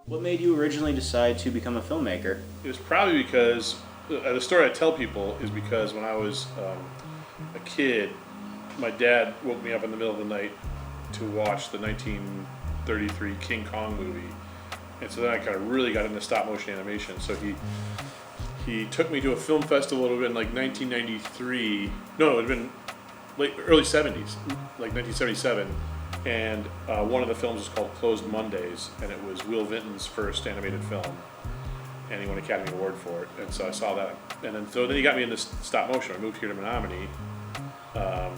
What made you originally decide to become a filmmaker? It was probably because, the story I tell people is because when I was a kid, my dad woke me up in the middle of the night to watch the 1933 King Kong movie. And so then I kind of really got into stop motion animation. So he took me to a film festival. It would have been like 1993. No, it would have been early 70s, like 1977. And one of the films was called Closed Mondays, and it was Will Vinton's first animated film, and he won an Academy Award for it. And so I saw that, and then he got me into stop motion. I moved here to Menominee. I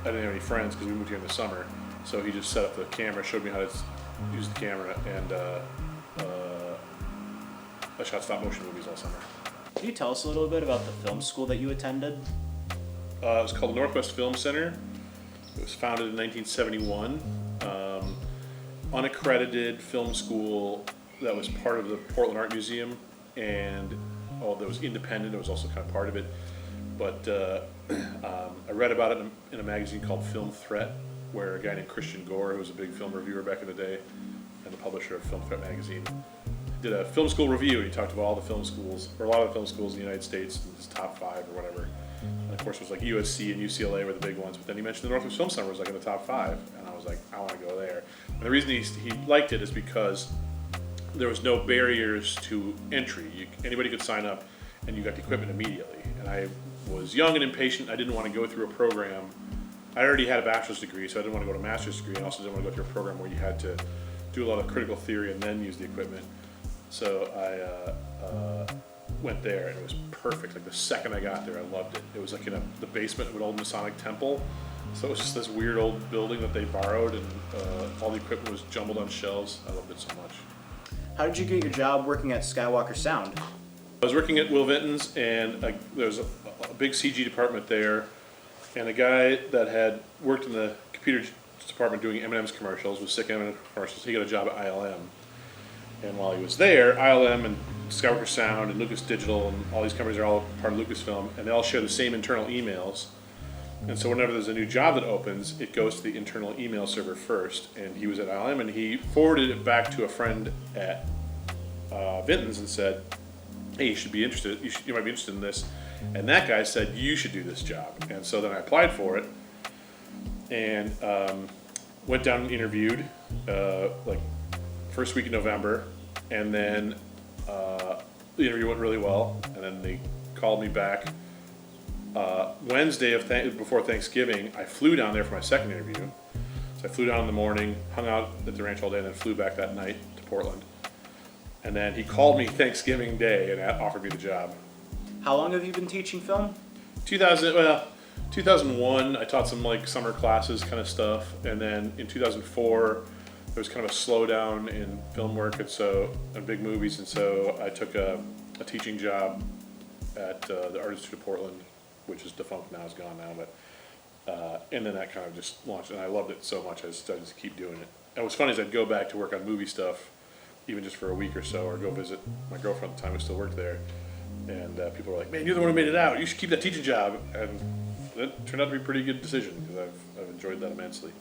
didn't have any friends because we moved here in the summer, so he just set up the camera, showed me how to use the camera, and I shot stop motion movies all summer. Can you tell us a little bit about the film school that you attended? It was called Northwest Film Center. It was founded in 1971. Unaccredited film school that was part of the Portland Art Museum, and although it was independent, it was also kind of part of it. But I read about it in a magazine called Film Threat, where a guy named Christian Gore, who was a big film reviewer back in the day, and the publisher of Film Threat magazine, did a film school review, and he talked about all the film schools, or a lot of the film schools in the United States, his top 5 or whatever. And of course, it was like USC and UCLA were the big ones, but then he mentioned the Northwest Film Center was like in the top 5, and I was like, I want to go there. And the reason he liked it is because there was no barriers to entry. Anybody could sign up, and you got the equipment immediately. And I was young and impatient. I didn't want to go through a program. I already had a bachelor's degree, so I didn't want to go to a master's degree, and also didn't want to go through a program where you had to do a lot of critical theory and then use the equipment. So I went there, and it was perfect. Like the second I got there, I loved it. It was like in the basement of an old Masonic temple. So it was just this weird old building that they borrowed, and all the equipment was jumbled on shelves. I loved it so much. How did you get your job working at Skywalker Sound? I was working at Will Vinton's, and there was a big CG department there, and a guy that had worked in the computer department doing M&M's commercials, was sick of M&M's commercials. He got a job at ILM. And while he was there, ILM and Skywalker Sound and Lucas Digital and all these companies are all part of Lucasfilm, and they all share the same internal emails. And so whenever there's a new job that opens, it goes to the internal email server first. And he was at ILM, and he forwarded it back to a friend at Vinton's and said, hey, you should be interested. You might be interested in this. And that guy said, you should do this job. And so then I applied for it, and went down and interviewed, like first week in November, and then the interview went really well, and then they called me back Wednesday before Thanksgiving. I flew down there for my second interview. So I flew down in the morning, hung out at the ranch all day, and then flew back that night to Portland. And then he called me Thanksgiving Day and offered me the job. How long have you been teaching film? 2001, I taught some like summer classes kind of stuff, and then in 2004, there was kind of a slowdown in film work and big movies, and so I took a teaching job at the Art Institute of Portland, which is defunct now, it's gone now, but and then that kind of just launched, and I loved it so much I started to keep doing it. And what's funny is I'd go back to work on movie stuff, even just for a week or so, or go visit my girlfriend at the time who still worked there, and people were like, man, you're the one who made it out, you should keep that teaching job, and it turned out to be a pretty good decision, because I've enjoyed that immensely.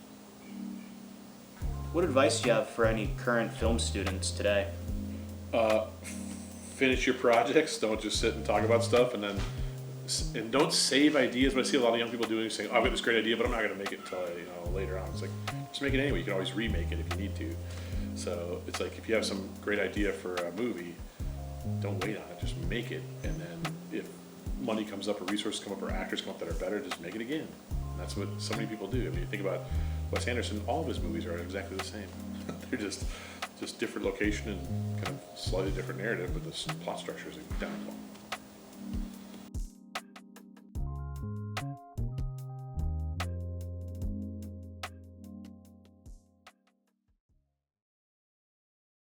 What advice do you have for any current film students today? Finish your projects. Don't just sit and talk about stuff, and don't save ideas. But I see a lot of young people doing, saying, "Oh, I've got this great idea, but I'm not going to make it until later on." It's like, just make it anyway. You can always remake it if you need to. So it's like, if you have some great idea for a movie, don't wait on it. Just make it, and then if money comes up, or resources come up, or actors come up that are better, just make it again. And that's what so many people do. I mean, you think about Wes Anderson, all of his movies are exactly the same. They're just different location and kind of slightly different narrative, but the plot structure is identical.